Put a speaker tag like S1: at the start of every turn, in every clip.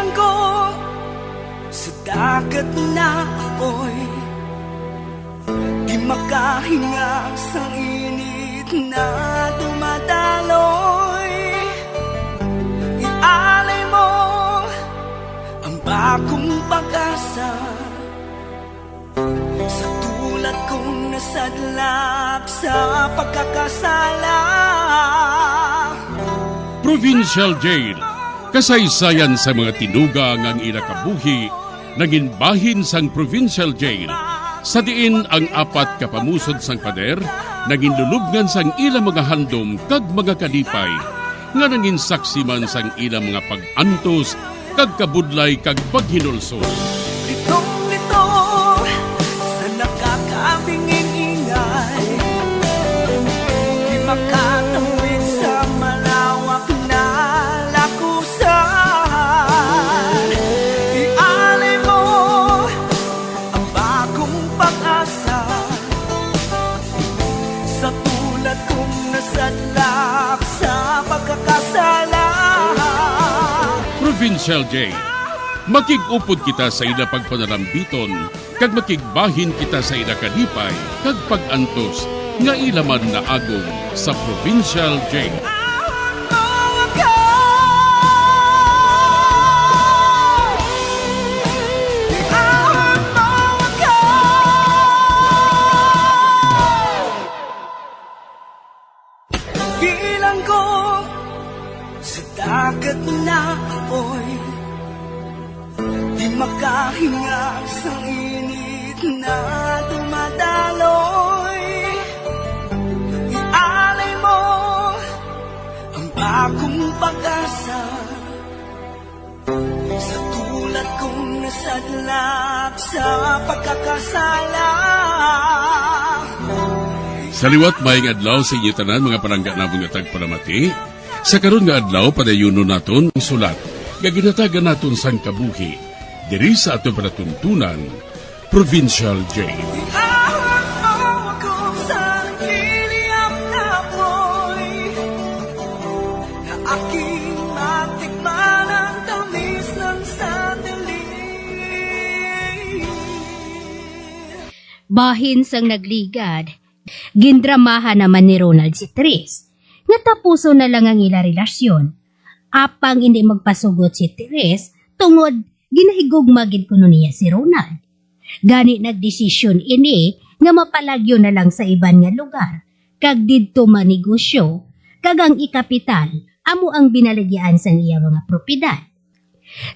S1: Bilang ko sa dagat na apoy, di makahinga sa init na dumadaloy. Ialay mo ang bagong pag-asa sa tulad kong nasadlak sa pagkakasala.
S2: Provincial Jail, kasaysayan sa mga tinugang ang ilakabuhi, naging bahin sang Provincial Jail. Sa diin ang apat kapamusod sang pader, naging lulubngan sang ilang mga handom kag mga kalipay, nga naging saksi man sang ilang mga pag-antos, kag kabudlay kag paghinulsol.
S1: Litong-lito sa nakakabingin ingay, di makatawid sa malawak na lakusan. Ialay mo ang bagong pag-asa sa tulad kong nasadlak sa pagkakasala.
S2: Provincial Jail, makig-upod kita sa ila pagpanarambiton, kag makigbahin kita sa ila kalipay, kag pag-antos, nga ilaman na agong sa Provincial Jail.
S1: Bilang ko sa dagat na apoy, di makahinga sa init na dumadaloy. Ialay mo ang bagong pag-asa sa tulad kong nasadlak sa pagkakasala.
S2: Sa liwat maing adlaw sa inyo tanan mga palangga na mga tagparamati, sa karon nga adlaw padayuno naton ang sulat, gaginatagan naton sang kabuhi, diri sa ato panatuntunan, Provincial Jail.
S1: Ihawag mo ako sa nagkiliyap na apoy, na aking matikman ang tamis ng sandali.
S3: Bahin sang nagligad, gindramahan naman ni Ronald si Therese, nga tapuso na lang ang ila relasyon. Apang hindi magpasugot si Therese, tungod ginahigugmagid kuno niya si Ronald. Gani nagdesisyon ini nga mapalagyo na lang sa iban nga lugar, kag didto manegosyo, kag ang ikapital, amo ang binaligyan sa iya mga propidad.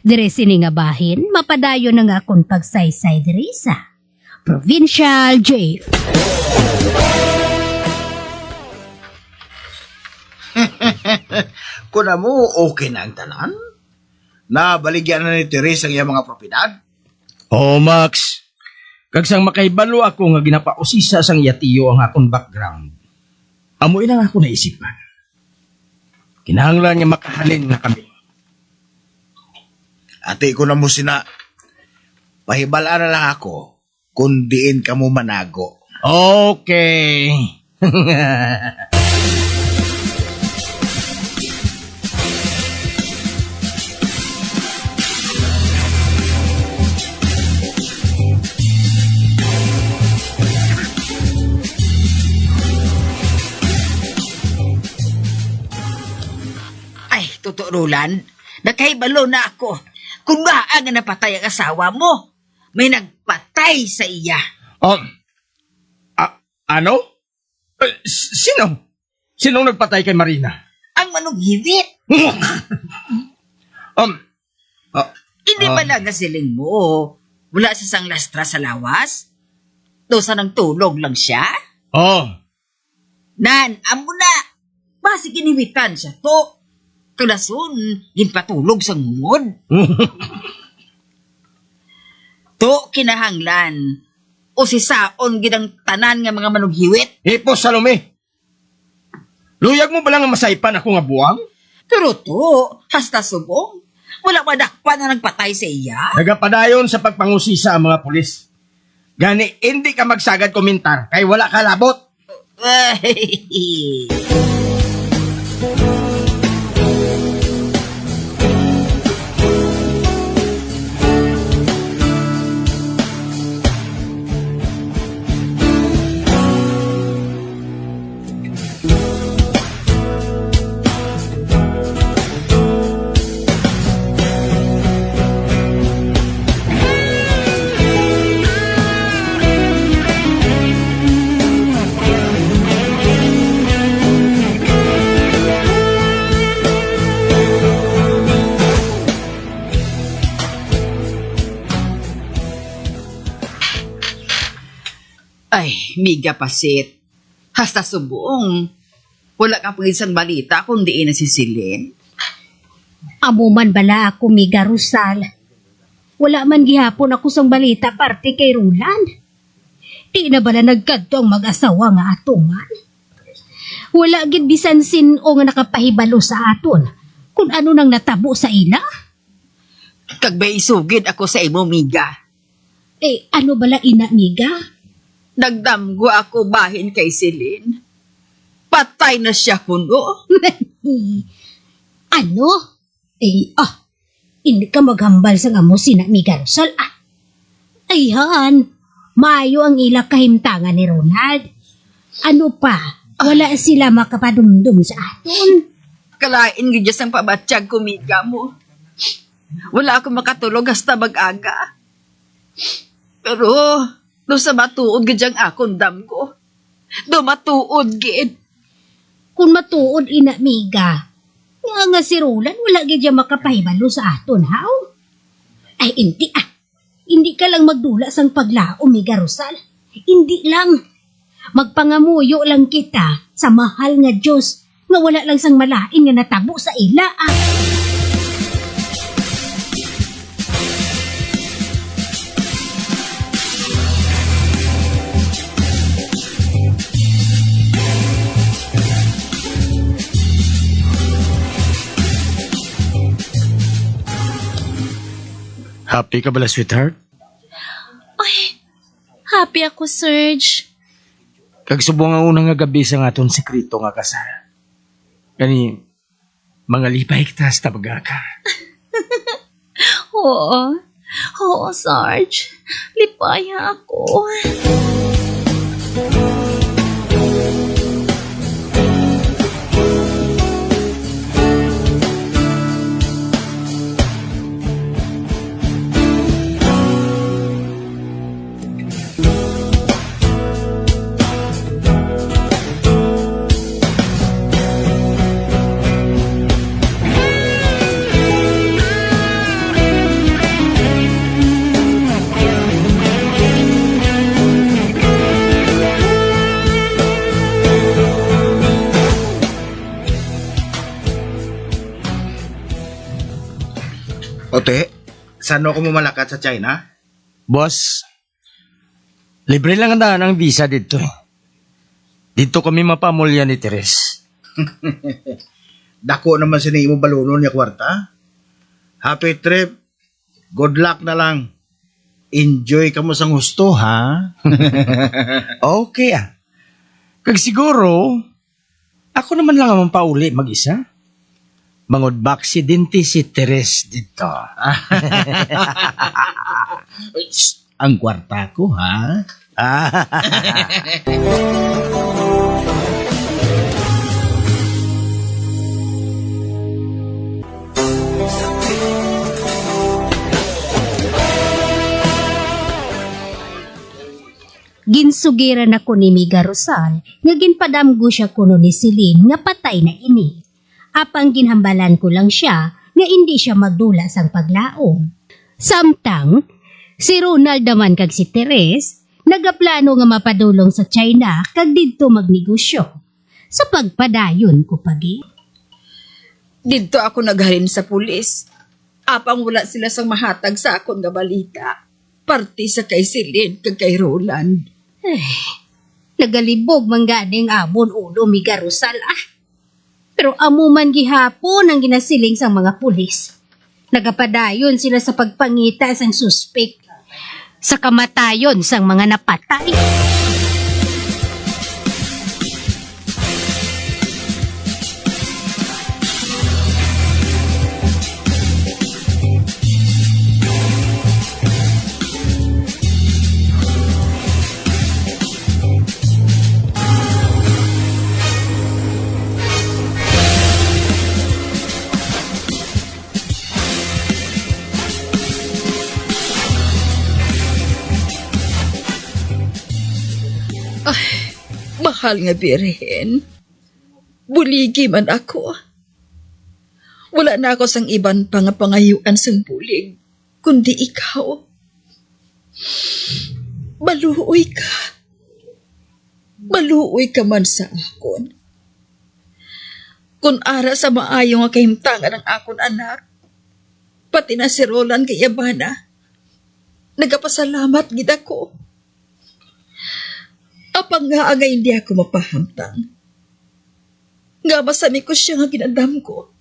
S3: Dire sini nga bahin, mapadayo na nga akong pagsaysay diri sa Provincial Jail.
S4: Kuna mo, okay na ang tanan? Nabaligyan na ni Therese ang iyang mga propiedad?
S5: Oh, Max. Kagsang makaibalo ako nga ginapausisa sang yatiyo ang akong background. Amoy lang ako naisipan. Kinahanglan nga makahalin na kami.
S4: Ate ko na mo sina, pahibalaan na lang ako kung diin ka mo manago.
S5: Okay.
S6: Totoo, Roland, nakahibalo na ako. Kung ba ang napatay ang asawa mo, may nagpatay sa iya.
S5: Ano? Sino? Sinong nagpatay kay Marina?
S6: Ang manunghivit. Hindi ba lang siling mo? Wala sa sang lastra sa lawas? Dosa ng tulog lang siya? Nan, amo na. Basi giniwitan siya to. Kalason, ginpatulog sa ngungod. To kinahanglan. O si Saon ginang tanan nga mga manughiwit.
S5: Hipo, Salome. Luyag mo ba lang ang masaipan ako nga buwang?
S6: Pero to, hasta subong. Wala madakpan na nagpatay sa iya.
S5: Nagapadayon sa pagpangusisa ang mga pulis. Gani, hindi ka magsagad komentar kay wala ka labot.
S6: Ay, miga pasit. Hasta subong. Wala kang pangisang balita kundi na si Silin.
S3: Amo man bala ako, Miga Rosal. Wala man gihapon ako sang balita parte kay Roland. Di na bala nagkadto ang mag-asawa nga atuman. Wala gid bisan sin-o nga nakapahibalo sa aton kung ano nang natabo sa ila.
S6: Kagbay isugid ako sa imo, miga.
S3: Ano bala ina, Miga?
S6: Nagdamgo ako bahin kay Silin. Patay na siya kuno.
S3: Ano? Hindi ka maghambal sa amo sina Miga Rosal, Ayhan, maayo ang ila kahimtangan ni Ronald. Ano pa, wala sila makapadumdum sa aton.
S6: Kalain gid sang pabatsyag ko, miga mo. Wala ako makatulog hasta mag-aga. Pero, do sa matuod gid ang akong damgo. Do matuod gid.
S3: Kung matuod ina, Miga, nga si Roland wala gid siya makapahibalo sa aton, haw? Ay, hindi Hindi ka lang magdula sang paglao, Miga Rosal. Hindi lang. Magpangamuyo lang kita sa mahal nga Diyos nga wala lang sang malain nga natabo sa ila,
S5: Happy ka bala, sweetheart?
S7: Happy ako, Serge.
S5: Kagsubong ang unang nga gabi sa aton sekreto nga kasal. Kani, mga lipay kita sa tabagaka.
S7: Oo. Oo, Sarge. Lipaya ako.
S4: Ote, saan ako mamalakat sa China?
S5: Boss, libre lang ang visa dito. Dito kami mapamulya ni Teres.
S4: Dako naman sini mo balunon niya kwarta. Happy trip. Good luck na lang. Enjoy ka mo sang husto, ha?
S5: Okay Kag siguro, ako naman lang ang pauli mag-isa. Mangod baksidente si Teres dito.
S4: Ang kwarta ko, ha?
S3: Ginsugiran ako ni Miga Rosal nga ginpadamgo siya kuno ni Celine nga patay na ini. Apang ginhambalan ko lang siya nga hindi siya magdula sang paglaom. Samtang, si Ronald naman kag si Teres nagaplano nga mapadulong sa China kag didto magnegosyo. Sa pagpadayon ko pagi.
S6: Dito ako naghalin sa pulis. Apang wala sila sang mahatag sa akong nga balita. Parti sa kay Silin kag kay Roland.
S3: Nagalibog man ganing abon ulo Miga Rosal Pero amo man gihapon ang ginasiling sang mga pulis. Nagapadayon sila sa pagpangita sang suspek sa kamatayon sang mga napatay.
S6: Mahal nga birhen. Buligi man ako. Wala na ako sang iban pa nga pangayuan sang bulig, kundi ikaw. Baluoy ka. maluoy ka man sa akon. Kung ara sa maayo nga kahimtangan ng akon anak, pati na si Roland kay Yabana, nagapasalamat gid ako. Apang nga nga hindi ako mapahamtang. Nga masami ko siya nga ginadam ko.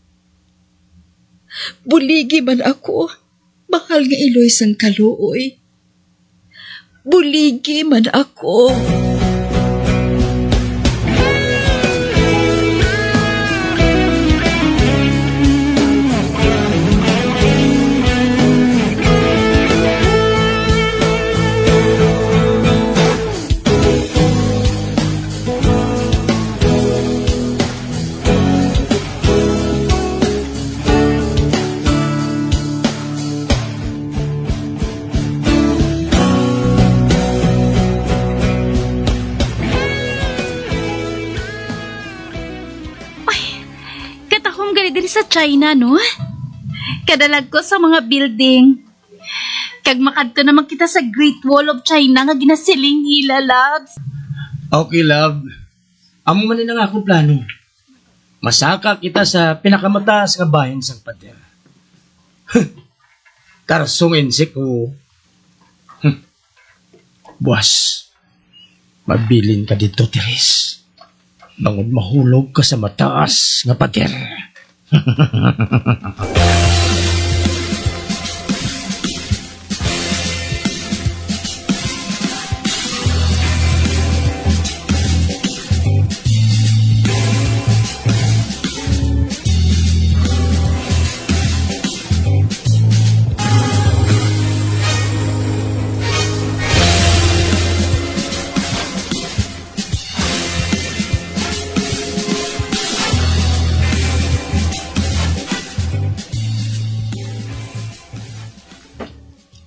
S6: Buligi man ako, mahal nga iloy sang kaluoy. Buligi man ako.
S7: Katahom gali diri sa China, no? Kadalag ko sa mga building. Kag makadto naman kita sa Great Wall of China nga ginasiling hila, loves.
S5: Okay, love. Amo man ang akong plano. Masaka kita sa pinakamataas nga bayan sang pader. Karsungin si ko. Buwas, mabilin ka dito, Teres. Bangod mahulog ka sa mataas nga pader.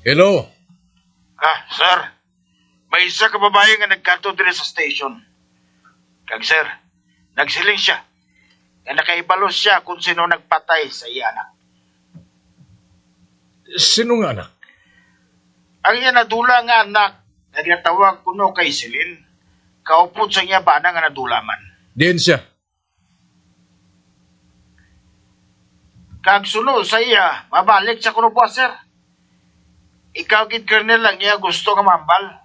S2: Hello?
S4: Sir. May isa ka babae nga nagkanto dire sa station. Kag sir, nagsiling siya. Nga nakaibalos siya kung sino nagpatay sa iya anak.
S8: Sino nga anak?
S4: Ang iya nadula nga anak, naglatawag kuno kay Silin. Kaupod sa iya bana nga nadulaman.
S8: Diyan siya.
S4: Kag sunod sa iya, mabalik sa kuno po, sir. Ikaw gid Colonel lang iya gusto nga mambal.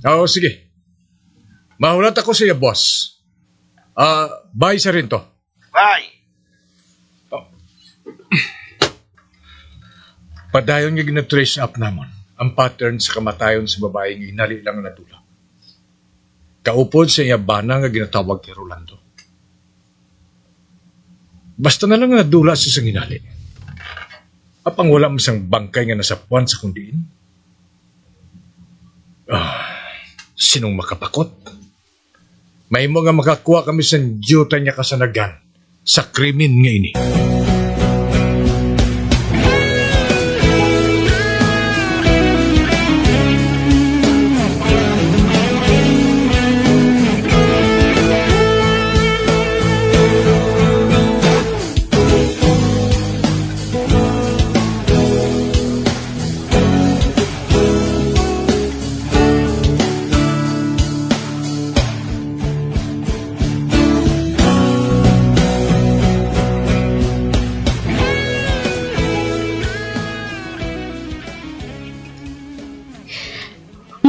S8: Oo, sige. Mahulat ako siya, boss. Bye sa rin to.
S4: Bye.
S8: Padayon nga gina-trace up namon ang pattern sa kamatayon sa babaeng inali lang na nadula. Kaupod sa iya bana nga ginatawag kay Rolando. Basta na lang nadula siya sa inali. Apang wala mo isang bangkay nga nasa puwan sa kundiin? Sinong makapakot? May mo nga makakuha kami sa diyuta niya kasanagan sa krimen nga ini.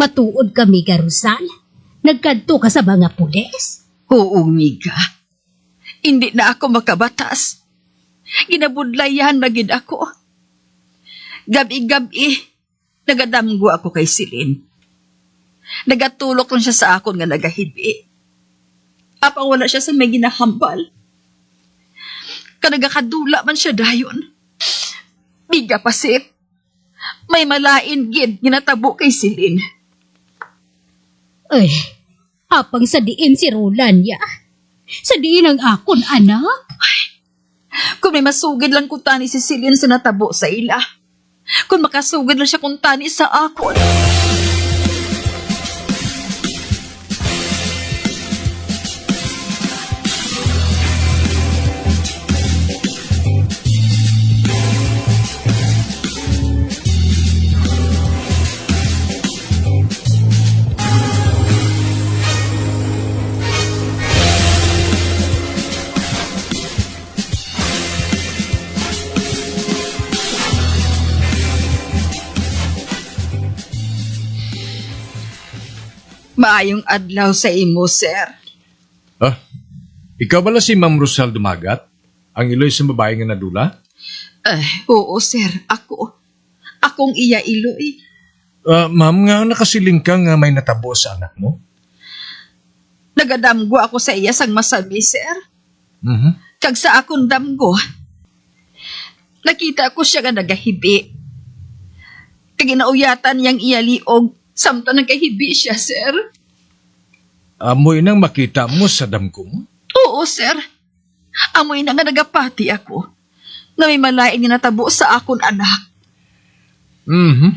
S3: Matuod kami, Garusal. Nagkadto ka sa mga pulis.
S6: Oo, Miga. Hindi na ako makabatas. Ginabudlayan na gid ako. Gabi-gabi, nagadamgo ako kay Silin. Nagatulok lang siya sa akon nga nagahibi. Apang wala siya sa may ginahambal. Kanagakadula man siya dayon. Miga pasip, may malain gid ginatabo kay Silin.
S3: Ay, apang sa diin si Rolanya. Sa diin ang akon, anak.
S6: Kung may masugid lang kung tani si Silin sa natabo sa ila. Kung makasugid lang siya kung tani sa akon. Maayong adlaw sa imo, sir.
S8: Ah, ikaw bala si Ma'am Rosal Dumagat? Ang iloy sa babae nga nadula?
S6: Oo, sir. Akong iya iloy.
S8: Ma'am, nga nakasiling ka nga may natabo sa anak mo?
S6: Nagadamgo ako sa iya sang masabi, sir.
S8: Mhm.
S6: Kag sa akong damgo, nakita ko siya nga nagahibi. Kag inauyatan niyang iya liog, samtang nagahibi siya, sir.
S8: Amoy nang makita mo sa damgo mo?
S6: Oo, sir. Amoy na nga nagapati ako na may malain nga natabo sa akong anak.
S8: Mhm.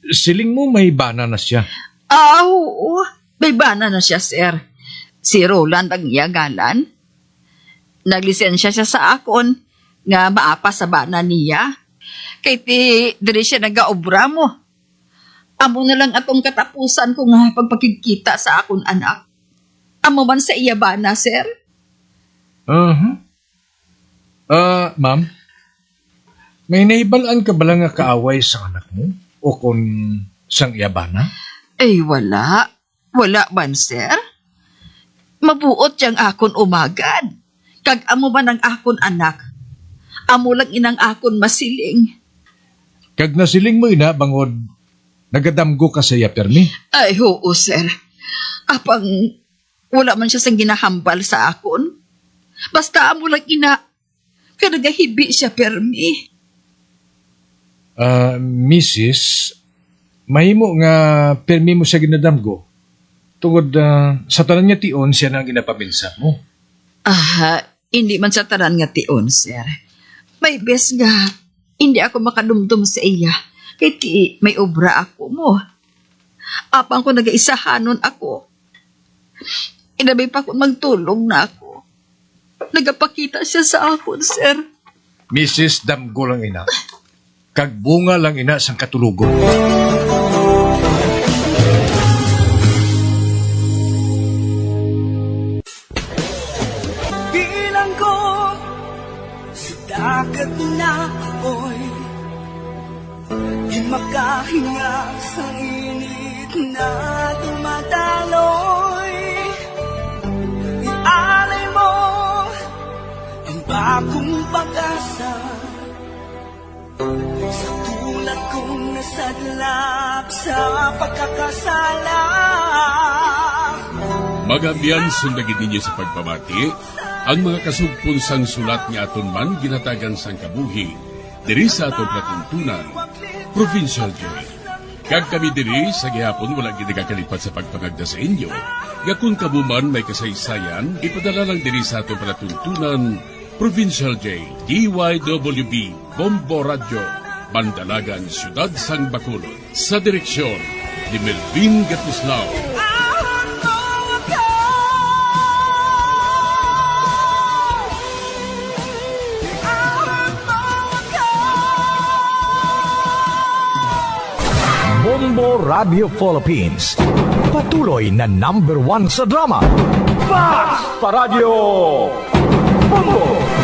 S8: Siling mo may bana na siya.
S6: Oo. May bana na siya, sir. Si Roland ang iyagalan. Naglisensya siya sa akon nga maapa sa bana niya. Kay ti diri siya nagaobra mo. Amo na lang atong katapusan ko nga pagpakikita sa akon anak. Amo man sa iya bana, sir.
S8: Ma'am, may naibalaan ka bala nga kaaway sa anak mo? O kung sang iyabana?
S6: Wala. Wala man, sir. Mabuot yang akon umagad. Kag amo man ang akon anak. Amo lang inang akon masiling.
S8: Kag nasiling mo ina, bangod, nagadamgo ka sa iya, Permi?
S6: Oo, sir. Apang wala man siya sang ginahambal sa akon. Basta amo lang ina. Kaya nagahibi siya, Permi.
S8: Mrs., mahimo nga Permi mo siya ginadamgo. Tungod sa tanan niya tion, siya na ang ginapabinsa mo.
S6: Hindi man sa tanan nga tion, sir. May bes nga, hindi ako makadumdum sa iya. Kaya ti, may obra ako mo. Apang ko nag-aisahanon ako. Inabay pa ako magtulong na ako. Nagapakita siya sa akon, sir.
S8: Mrs., damgo lang ina. Kag bunga lang ina sang katulugon.
S1: Bilang ko sa dagat na apoy, di makahinga sa init na tumataloy. Ialay mo ang bagong pag-asa sa tulad kong nasadlak sa pagkakasala.
S2: Magabiyan sundagin ninyo sa pagpamati, ang mga kasugpon sang sulat ni aton man ginatagan sang kabuhi, diri sa aton platuntunan, Provincial Jail. Kag kami diri sa gihapon wala ginagakalipat sa pagpangagda sa inyo. Gakun kabuman may kasaysayan, ipadala lang diri sa aton platuntunan, Provincial Jail, DYWB, Bombo Radio, Bandalagan, Siyudad Sang Bacolod, sa direksyon ni Melvin Gatuslao.
S9: Bombo Radio Philippines. Patuloy na #1 sa drama. Fast Paradio! Bombo!